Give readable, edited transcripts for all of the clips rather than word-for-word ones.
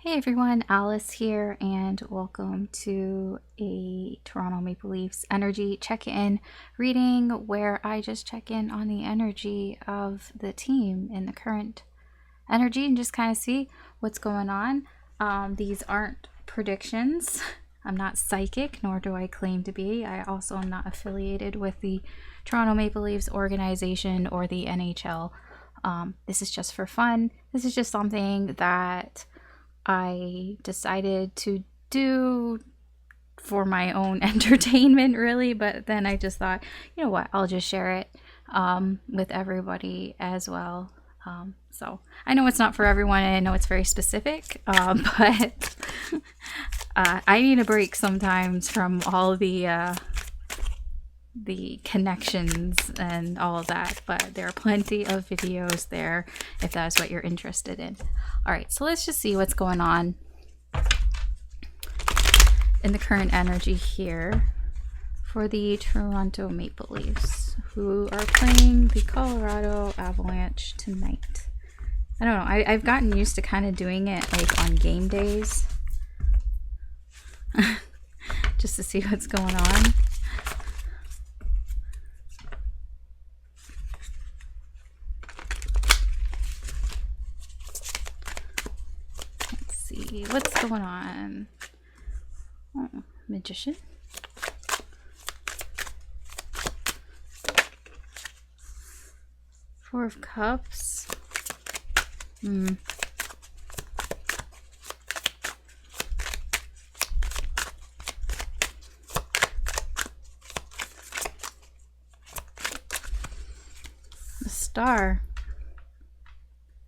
Hey everyone, Alice here, and welcome to a Toronto Maple Leafs energy check-in reading where I just check in on the energy of the team in the current energy and just kind of see what's going on. These aren't predictions. I'm not psychic, nor do I claim to be. I also am not affiliated with the Toronto Maple Leafs organization or the NHL. This is just for fun. This is just something that I decided to do for my own entertainment, really, but then I just thought, you know what, I'll just share it with everybody as well. So I know it's not for everyone, and I know it's very specific, but I need a break sometimes from all the connections and all of that, but there are plenty of videos there if that's what you're interested in. All right, so let's just see what's going on in the current energy here for the Toronto Maple Leafs, who are playing the Colorado Avalanche tonight. I don't know, I've gotten used to kind of doing it like on game days just to see what's going on. What's going on? Oh, Magician. Four of Cups. The Star.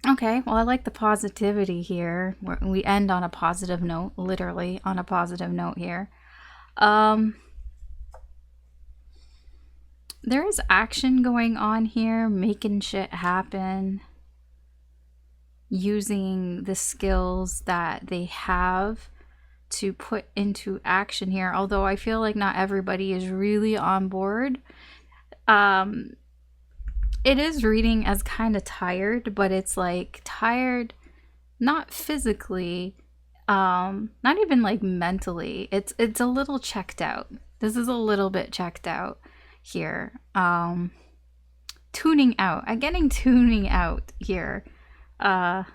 Okay, well, I like the positivity here. We end on a positive note, literally on a positive note here. There is action going on here, making shit happen, using the skills that they have to put into action here. Although I feel like not everybody is really on board. It is reading as kind of tired, but it's like tired, not physically, not even like mentally. It's a little checked out. This is a little bit checked out here. Tuning out. I'm getting tuning out here. So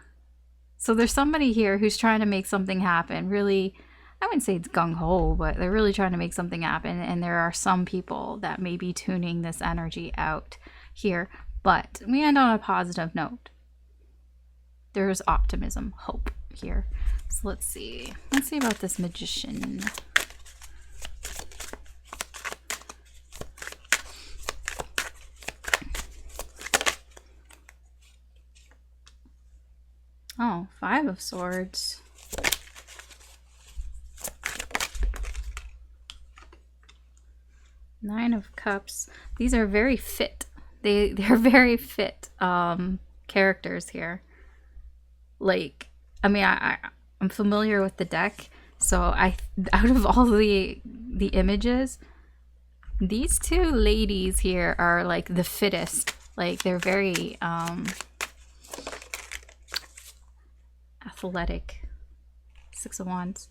there's somebody here who's trying to make something happen. Really, I wouldn't say it's gung-ho, but they're really trying to make something happen. And there are some people that may be tuning this energy out here, but we end on a positive note. There's optimism, hope here. So let's see about this Magician. Oh, Five of Swords. Nine of Cups. These are very fit. They're very fit characters here. Like, I mean, I'm familiar with the deck, so out of all the images, these two ladies here are like the fittest. Like, they're very athletic. Six of Wands.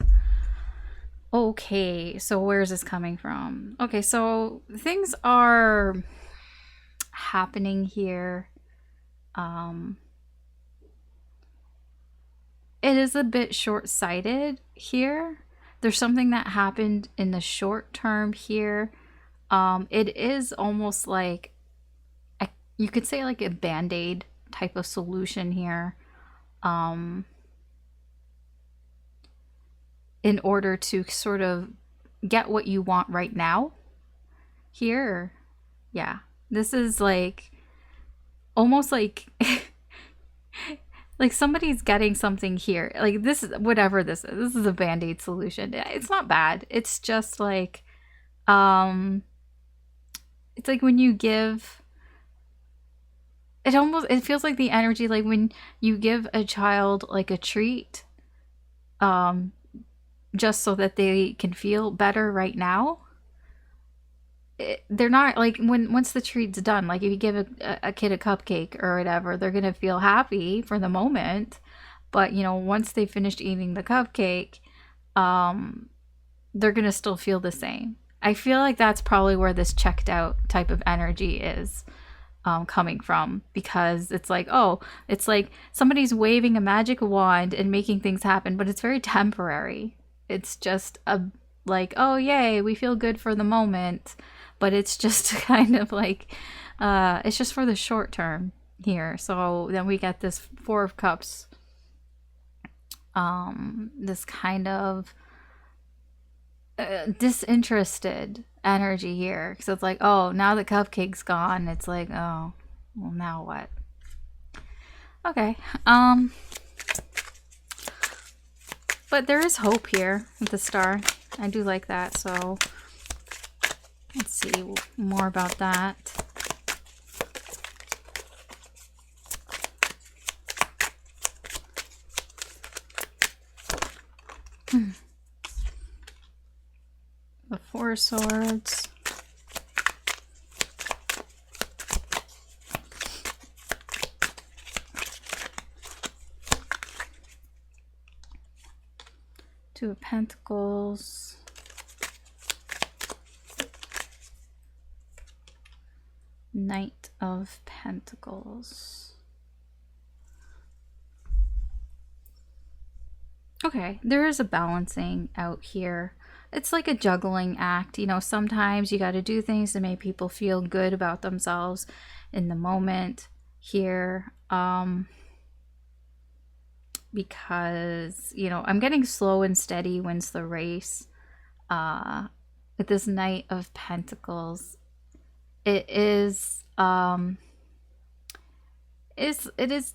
Okay, so where's this coming from? Okay, so things are happening here. It is a bit short-sighted here. There's something that happened in the short term here. It is almost like you could say like a band-aid type of solution here. In order to sort of get what you want right now here. Yeah, this is like almost like like somebody's getting something here. Like, this is whatever this is a band-aid solution. It's not bad. It's just like it's like when you give, it feels like the energy like when you give a child like a treat just so that they can feel better right now. They're not like, once the treat's done, like if you give a kid a cupcake or whatever, they're gonna feel happy for the moment, But, you know, once they finished eating the cupcake, they're going to still feel the same. I feel like that's probably where this checked out type of energy is coming from, because it's like, oh, it's like somebody's waving a magic wand and making things happen, but it's very temporary. It's just like, oh, yay, we feel good for the moment, but it's just kind of like, it's just for the short term here. So then we get this Four of Cups, this kind of disinterested energy here. So it's like, oh, now the cupcake's gone. It's like, oh, well, now what? Okay. But there is hope here with the star. I do like that. So let's see more about that. The Four of Swords. Two of Pentacles. Knight of Pentacles. Okay, there is a balancing out here. It's like a juggling act. You know, sometimes you got to do things to make people feel good about themselves in the moment here. Because, you know, I'm getting slow and steady wins the race. With this Knight of Pentacles, it is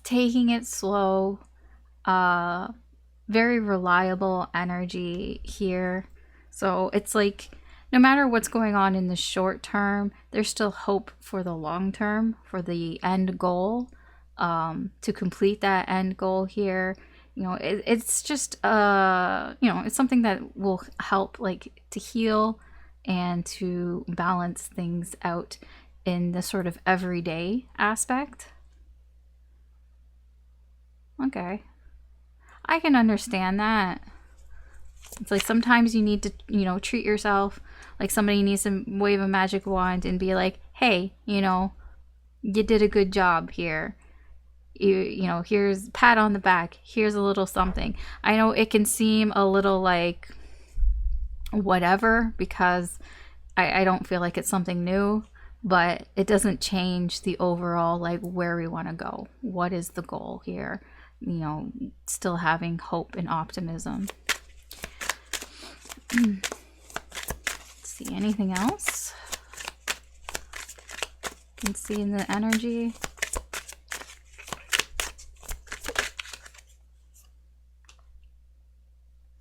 taking it slow. Very reliable energy here. So it's like, no matter what's going on in the short term, there's still hope for the long term, for the end goal, to complete that end goal here. You know, it's just, you know, it's something that will help, like, to heal and to balance things out in the sort of everyday aspect. Okay. I can understand that. It's like sometimes you need to, you know, treat yourself. Like somebody needs to wave a magic wand and be like, hey, you know, you did a good job here. You know, here's a pat on the back. Here's a little something. I know it can seem a little like whatever, because I don't feel like it's something new, but it doesn't change the overall, like, where we want to go. What is the goal here? You know, still having hope and optimism. Let's see, anything else you can see in the energy?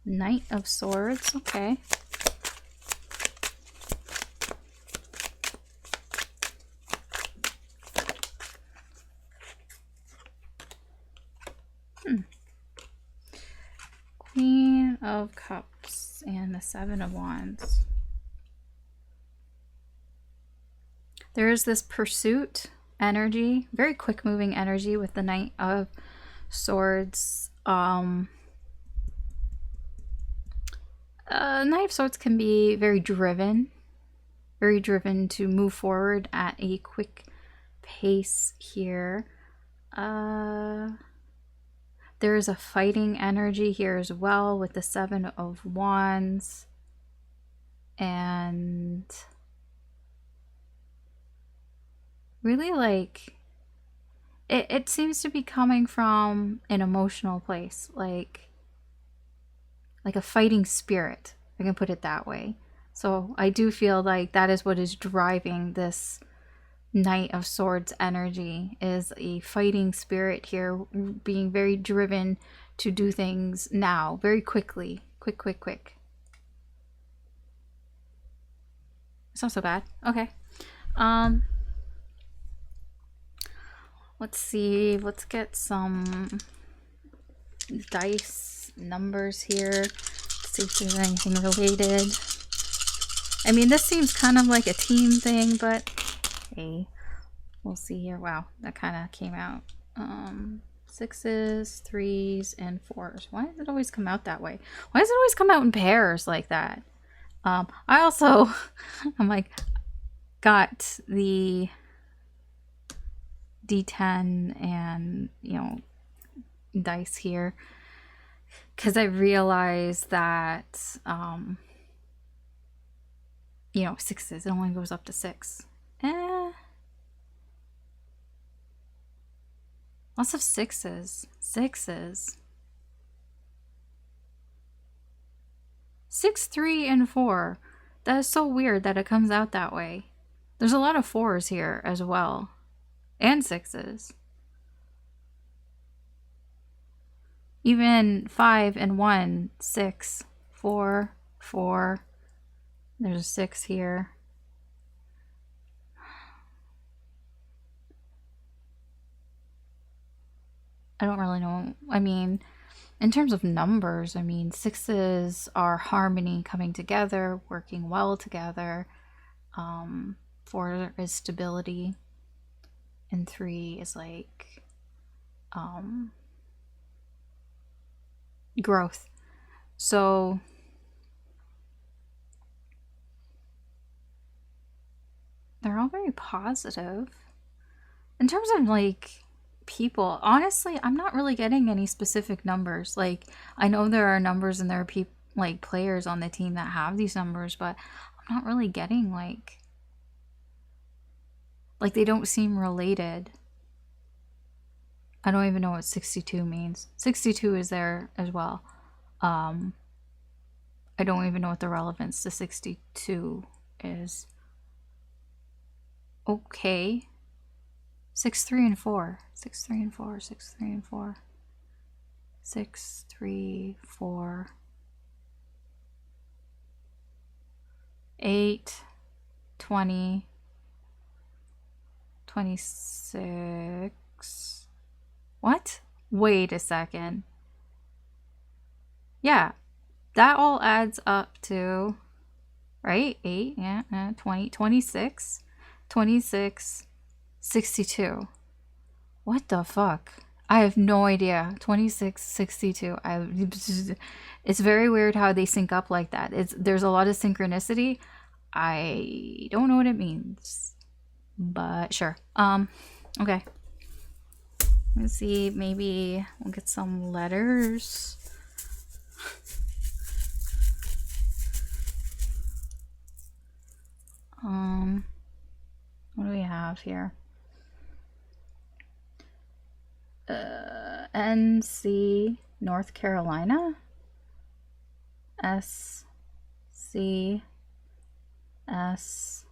Knight of Swords, okay. Queen of Cups and the Seven of Wands. There is this pursuit energy, very quick moving energy with the Knight of Swords. Knight of Swords can be very driven to move forward at a quick pace here. There is a fighting energy here as well with the Seven of Wands. And really, like, it seems to be coming from an emotional place, like a fighting spirit. I can put it that way. So I do feel like that is what is driving this Knight of Swords energy, is a fighting spirit here, being very driven to do things now, very quickly. Quick. It's not so bad. Okay. Let's see. Let's get some dice numbers here. Let's see if there's anything related. I mean, this seems kind of like a team thing, but hey, we'll see here. Wow, that kind of came out. 6s, 3s, and 4s. Why does it always come out that way? Why does it always come out in pairs like that? I also, I'm like, got the D10 and, you know, dice here because I realized that, you know, 6s, it only goes up to 6. Lots of 6s. 6s. 6, 3, and 4. That is so weird that it comes out that way. There's a lot of 4s here as well. And 6s. Even 5 and 1, 6, 4, 4. There's a 6 here. I don't really know. I mean, in terms of numbers, I mean, 6s are harmony, coming together, working well together. 4 is stability. And 3 is like growth. So they're all very positive. In terms of like people, honestly, I'm not really getting any specific numbers. Like, I know there are numbers and there are people, like players on the team that have these numbers, but I'm not really getting like they don't seem related. I don't even know what 62 means. 62 is there as well. I don't even know what the relevance to 62 is. Okay. 6, 3, and 4. 6, 3, and 4. 6, 3, and 4. 6, 3, 4. 8, 20, 26. What? Wait a second. Yeah, that all adds up to, right? 8, yeah, 20, 26, 26, 62. What the fuck? I have no idea. 26, 62. It's very weird how they sync up like that. There's a lot of synchronicity. I don't know what it means, but sure. Okay. Let's see. Maybe we'll get some letters. What do we have here? NC, North Carolina. SC, S.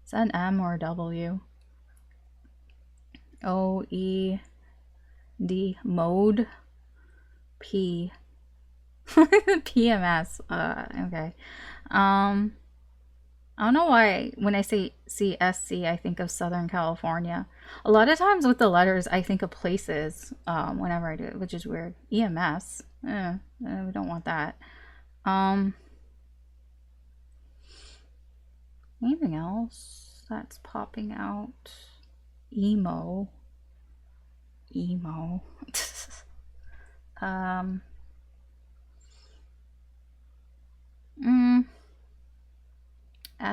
Is that an M or a W? OED, mode. P. PMS. Okay. I don't know why when I say CSC, I think of Southern California. A lot of times with the letters, I think of places whenever I do it, which is weird. EMS. We don't want that. Anything else that's popping out? Emo.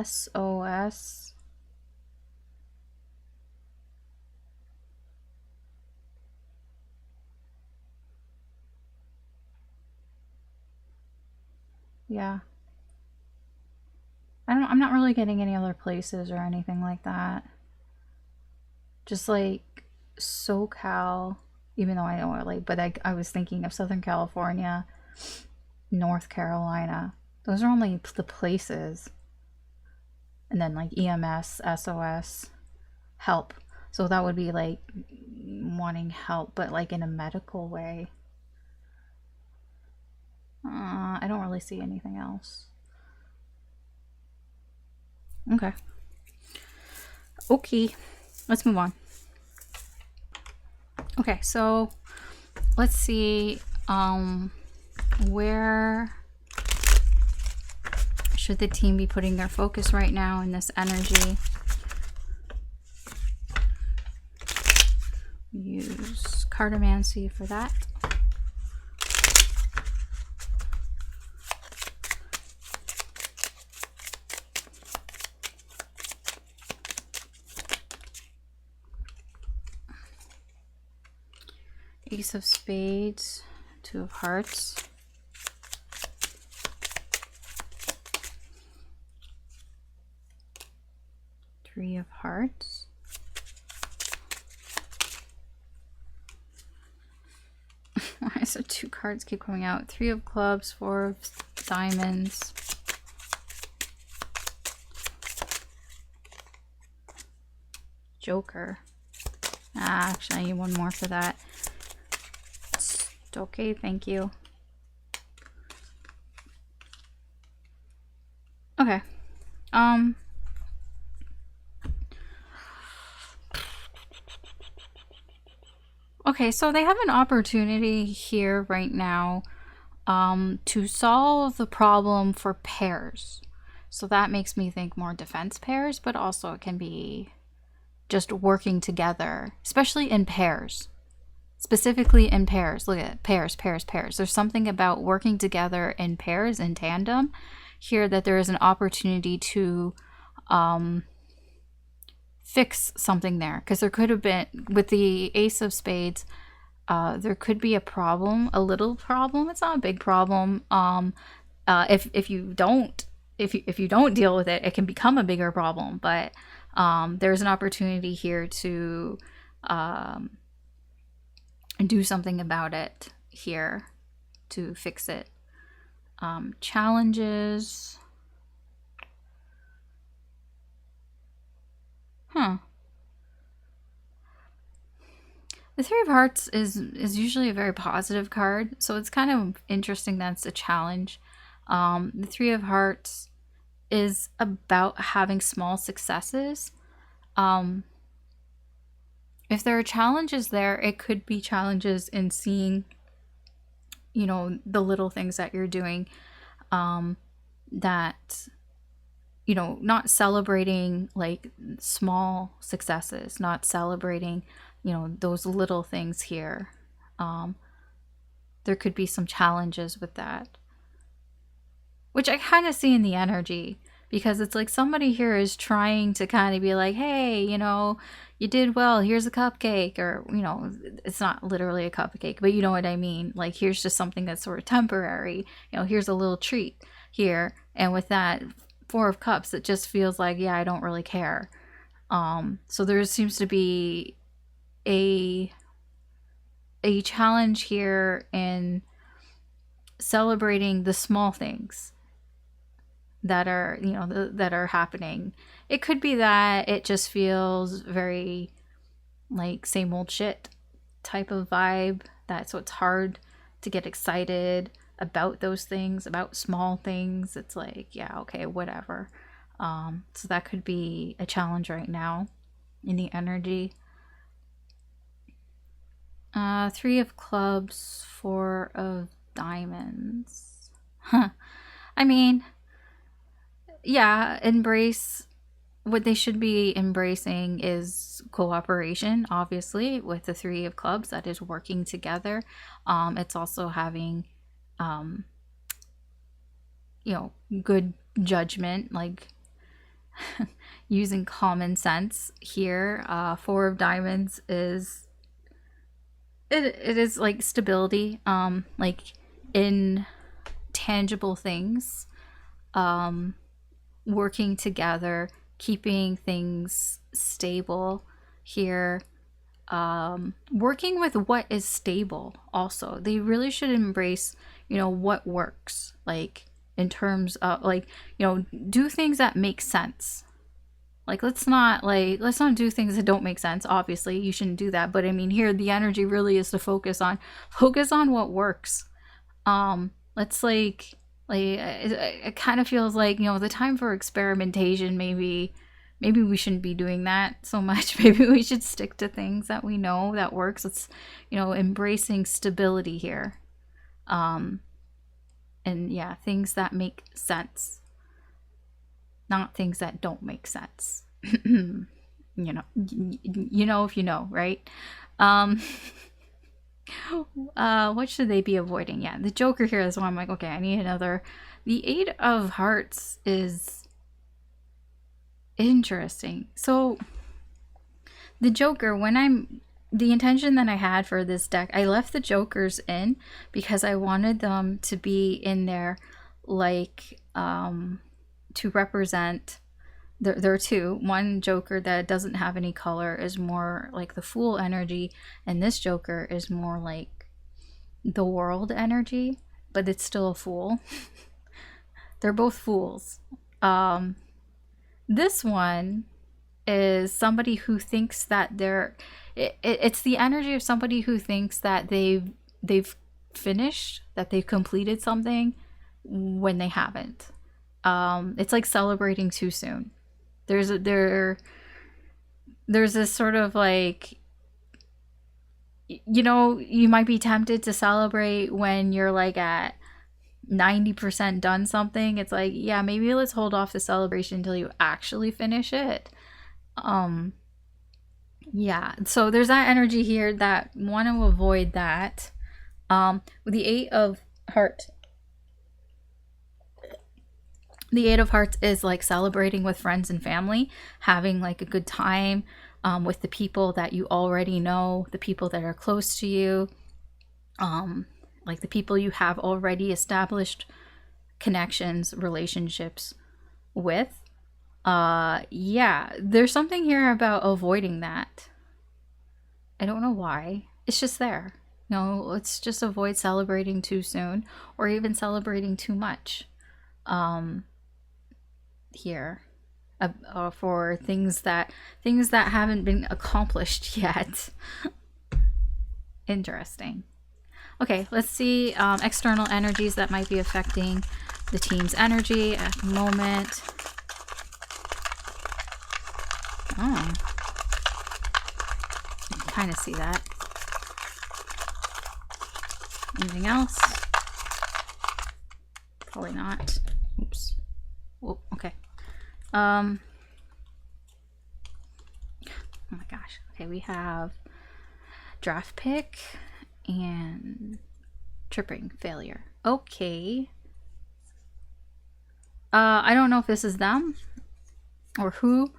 SOS. Yeah. I'm not really getting any other places or anything like that. Just like SoCal, even though I know it, like, but I was thinking of Southern California, North Carolina. Those are only the places. And then like EMS, SOS, help. So that would be like wanting help, but like in a medical way. I don't really see anything else. Okay. Let's move on. Okay, so let's see where should the team be putting their focus right now in this energy? Use cartomancy for that. Ace of Spades, Two of Hearts, Three of Hearts, why is there two cards keep coming out? Three of Clubs, Four of Diamonds, Joker. Actually, I need one more for that. Okay, thank you. Okay. Okay, so they have an opportunity here right now to solve the problem for pairs. So that makes me think more defense pairs, but also it can be just working together, especially in pairs. Specifically in pairs. Look at pairs, pairs, pairs. There's something about working together in pairs, in tandem, here that there is an opportunity to fix something there. Because there could have been, with the Ace of Spades, there could be a problem, a little problem. It's not a big problem. If you don't deal with it, it can become a bigger problem. But there's an opportunity here to do something about it here, to fix it. Challenges. The Three of Hearts is usually a very positive card, so it's kind of interesting that it's a challenge. The Three of Hearts is about having small successes. If there are challenges there, it could be challenges in seeing, you know, the little things that you're doing, that, you know, not celebrating like small successes, not celebrating, you know, those little things here. There could be some challenges with that, which I kind of see in the energy, because it's like somebody here is trying to kind of be like, hey, you know, you did well, here's a cupcake, or, you know, it's not literally a cupcake, but you know what I mean, like here's just something that's sort of temporary, you know, here's a little treat here. And with that Four of Cups, it just feels like, yeah, I don't really care. So there seems to be a challenge here in celebrating the small things that are, you know, that are happening. It could be that it just feels very like same old shit type of vibe, that so it's hard to get excited about those things, about small things. It's like, yeah, okay, whatever. So that could be a challenge right now in the energy. Three of Clubs, Four of Diamonds. I mean, yeah, embrace what they should be embracing is cooperation, obviously, with the Three of Clubs, that is working together. It's also having, you know, good judgment, like using common sense here. Four of Diamonds is, it is like stability, like in tangible things, working together, keeping things stable here, working with what is stable. Also, they really should embrace, you know, what works, like in terms of, like, you know, do things that make sense. Like, let's not do things that don't make sense. Obviously, you shouldn't do that. But I mean, here the energy really is to focus on what works. Let's like it kind of feels like, you know, the time for experimentation. Maybe we shouldn't be doing that so much. Maybe we should stick to things that we know that works. It's, you know, embracing stability here. And yeah, things that make sense, not things that don't make sense. You know if you know, right? What should they be avoiding? Yeah, the Joker here is why I'm like, okay, I need another. The Eight of Hearts is interesting. So the Joker, the intention that I had for this deck, I left the Jokers in because I wanted them to be in there, like, to represent. There are two. One Joker that doesn't have any color is more like the Fool energy, and this Joker is more like the World energy, but it's still a Fool. They're both fools. This one is somebody who thinks that it's the energy of somebody who thinks that they've finished, that they've completed something when they haven't. It's like celebrating too soon. There's this sort of like, you know, you might be tempted to celebrate when you're like at 90% done something. It's like, yeah, maybe let's hold off the celebration until you actually finish it. Yeah, so there's that energy here that want to avoid that. With the Eight of Hearts, the Eight of Hearts is like celebrating with friends and family, having like a good time with the people that you already know, the people that are close to you, like the people you have already established connections, relationships with. Yeah, there's something here about avoiding that. I don't know why. It's just there. No, let's just avoid celebrating too soon or even celebrating too much. Here, for things that haven't been accomplished yet. Interesting. Okay, let's see external energies that might be affecting the team's energy at the moment. Oh, I can kind of see that. Anything else? Probably not. Oops. Oh, okay. Oh my gosh. Okay, we have draft pick and tripping failure. Okay. I don't know if this is them or who.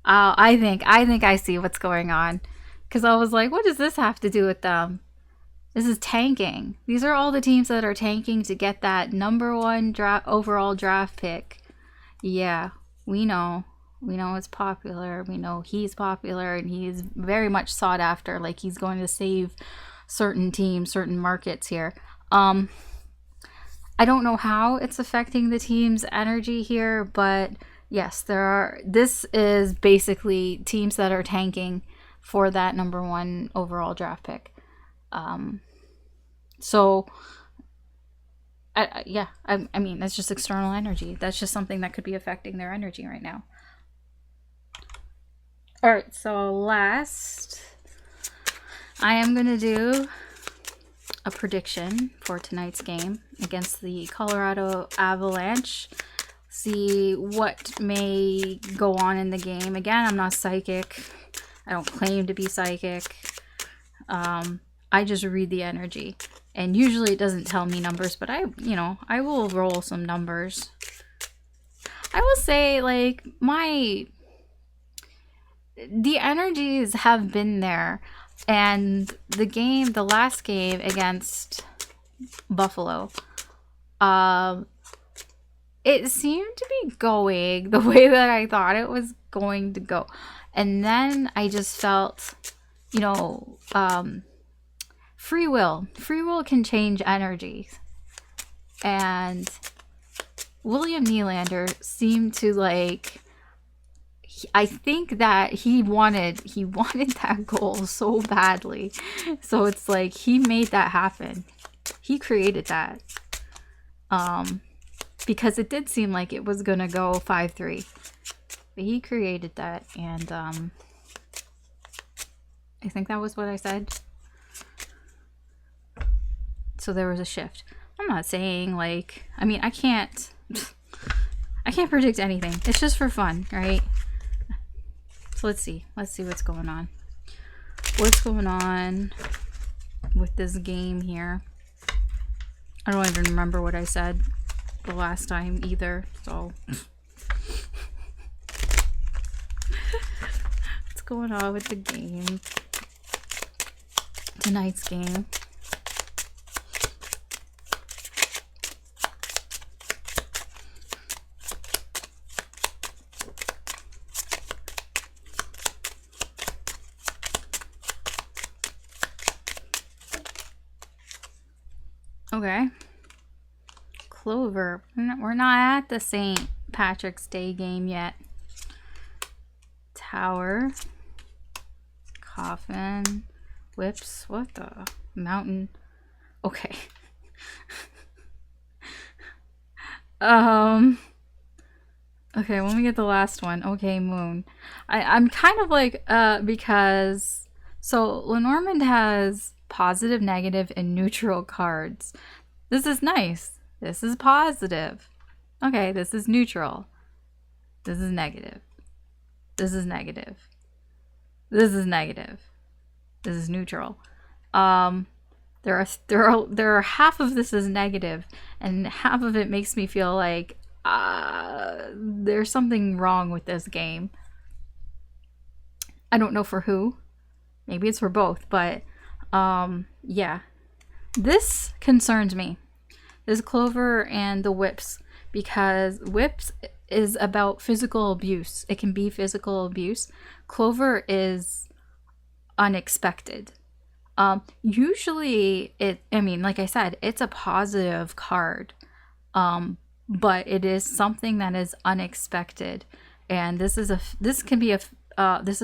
I think I see what's going on, because I was like, what does this have to do with them? This is tanking. These are all the teams that are tanking to get that #1 overall draft pick. Yeah, we know it's popular. We know he's popular and he's very much sought after. Like, he's going to save certain teams, certain markets here. I don't know how it's affecting the team's energy here, but yes, this is basically teams that are tanking for that #1 overall draft pick. So I mean, that's just external energy. That's just something that could be affecting their energy right now. All right, so last, I am going to do a prediction for tonight's game against the Colorado Avalanche. See what may go on in the game. Again, I'm not psychic. I don't claim to be psychic. I just read the energy. And usually it doesn't tell me numbers, but I will roll some numbers. I will say, like, the energies have been there, and the last game against Buffalo, it seemed to be going the way that I thought it was going to go. And then I just felt, free will can change energies. And William Nylander seemed to, like, I think that he wanted that goal so badly. So it's like he made that happen. He created that. Because it did seem like it was gonna go 5-3. But he created that, and I think that was what I said. So there was a shift. I'm not saying, like, I mean, I can't predict anything. It's just for fun, right? So let's see what's going on. What's going on with this game here. I don't even remember what I said the last time either, so what's going on with the game? Tonight's game. Okay. Clover. We're not at the St. Patrick's Day game yet. Tower. Coffin. Whips. What the? Mountain. Okay. Okay, let me get the last one. Okay, moon. I'm kind of like, because, so Lenormand has positive, negative, and neutral cards. This is nice. This is positive. Okay, this is neutral. This is negative. This is negative. This is negative. This is neutral. There are half of this is negative, and half of it makes me feel like there's something wrong with this game. I don't know for who. Maybe it's for both, but yeah. This concerns me. This clover and the whips, because whips is about physical abuse. It can be physical abuse. Clover is unexpected. Usually I mean, like I said, it's a positive card. But it is something that is unexpected, and this is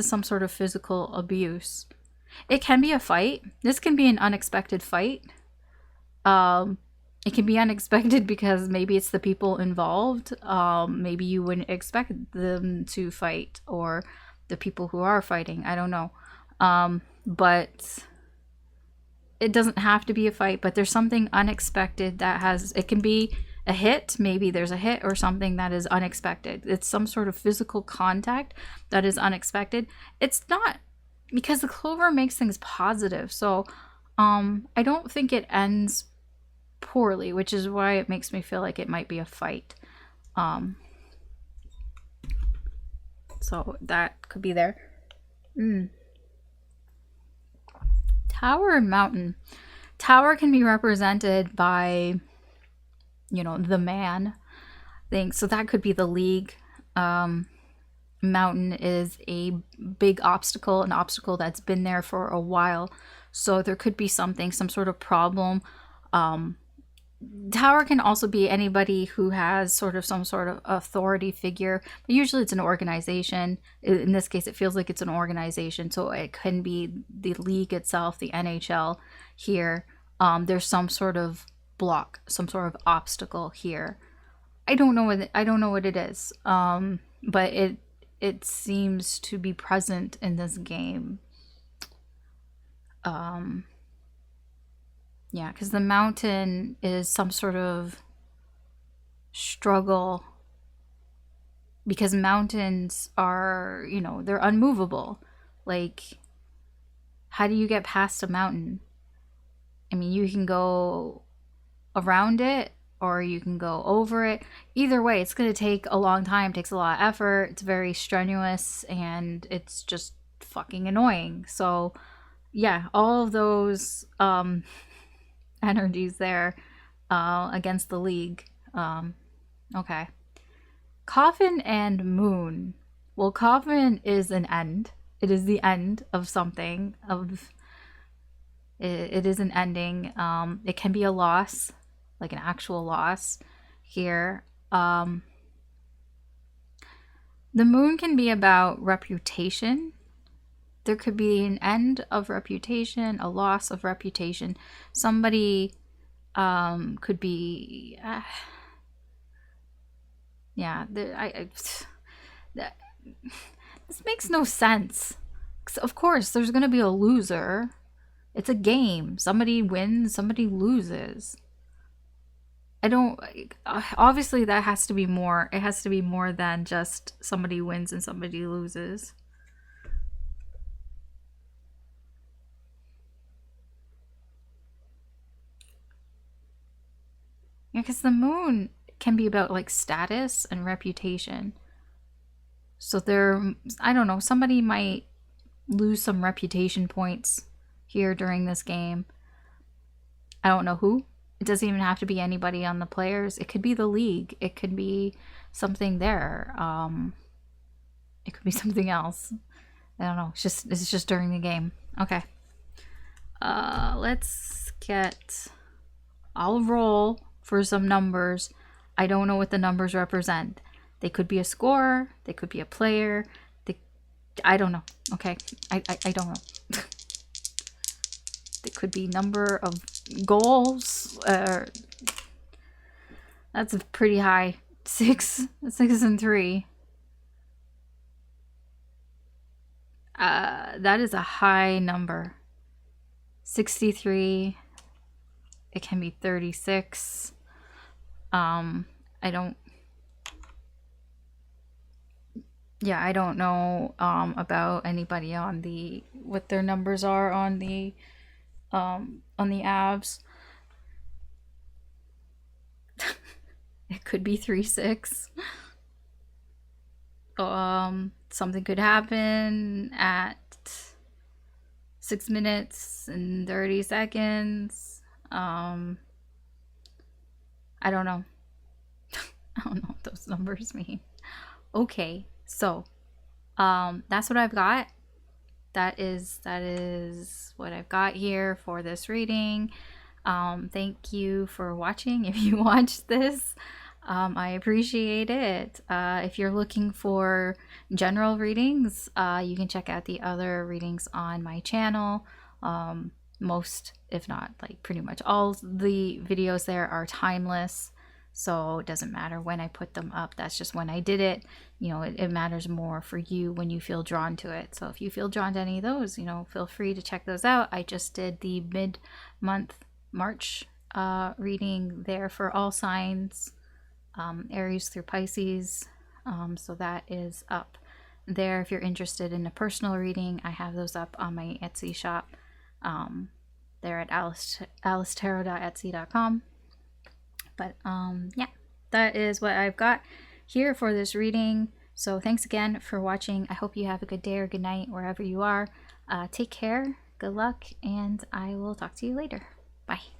some sort of physical abuse. It can be a fight. This can be an unexpected fight. It can be unexpected because maybe it's the people involved. Maybe you wouldn't expect them to fight, or the people who are fighting. I don't know. But it doesn't have to be a fight, but there's something unexpected it can be a hit. Maybe there's a hit or something that is unexpected. It's some sort of physical contact that is unexpected. It's not, because the clover makes things positive. So I don't think it ends poorly, which is why it makes me feel like it might be a fight. So that could be there. Tower and mountain. Tower can be represented by, the man thing. So that could be the league. Mountain is a big obstacle, an obstacle that's been there for a while. So there could be some sort of problem. Tower can also be anybody who has some sort of authority figure. But usually it's an organization. In this case, it feels like it's an organization. So it can be the league itself, the NHL here. There's some sort of block, some sort of obstacle here. I don't know what it is. But it seems to be present in this game. Yeah, because the mountain is some sort of struggle, because mountains are, they're unmovable. Like, how do you get past a mountain? I mean, you can go around it or you can go over it. Either way, it's going to take a long time, takes a lot of effort, it's very strenuous, and it's just fucking annoying. So, yeah, all of those energies there against the league. Okay. Coffin and moon. Well, coffin is an end. It is the end of something. It is an ending. It can be a loss, like an actual loss here. The moon can be about reputation. There could be an end of reputation, a loss of reputation. Somebody could be, yeah. This makes no sense. Of course, there's gonna be a loser. It's a game. Somebody wins, somebody loses. Obviously that has to be more. It has to be more than just somebody wins and somebody loses. Yeah, because the moon can be about like status and reputation. So I don't know, somebody might lose some reputation points here during this game. I don't know who. It doesn't even have to be anybody on the players. It could be the league. It could be something there. It could be something else. I don't know. It's just during the game. Okay. Let's get. I'll roll for some numbers. I don't know what the numbers represent. They could be a scorer. They could be a player. I don't know. Okay. I don't know. It could be number of goals. That's a pretty high. 6 and 3. That is a high number. 63. It can be 36. I don't know about anybody on what their numbers are on the abs. It could be 3-6. Something could happen at 6 minutes and 30 seconds. I don't know. I don't know what those numbers mean. Okay, so that's what I've got. That is what I've got here for this reading. Thank you for watching. If you watched this, I appreciate it. If you're looking for general readings, you can check out the other readings on my channel. Most, if not like pretty much all the videos there are timeless. So it doesn't matter when I put them up. That's just when I did it. You know, it matters more for you when you feel drawn to it. So if you feel drawn to any of those, you know, feel free to check those out. I just did the mid-month March reading there for all signs, Aries through Pisces. So that is up there. If you're interested in a personal reading, I have those up on my Etsy shop. They're at alicetarot.etsy.com. But yeah, that is what I've got here for this reading. So thanks again for watching. I hope you have a good day or good night wherever you are. Take care, good luck, and I will talk to you later. Bye.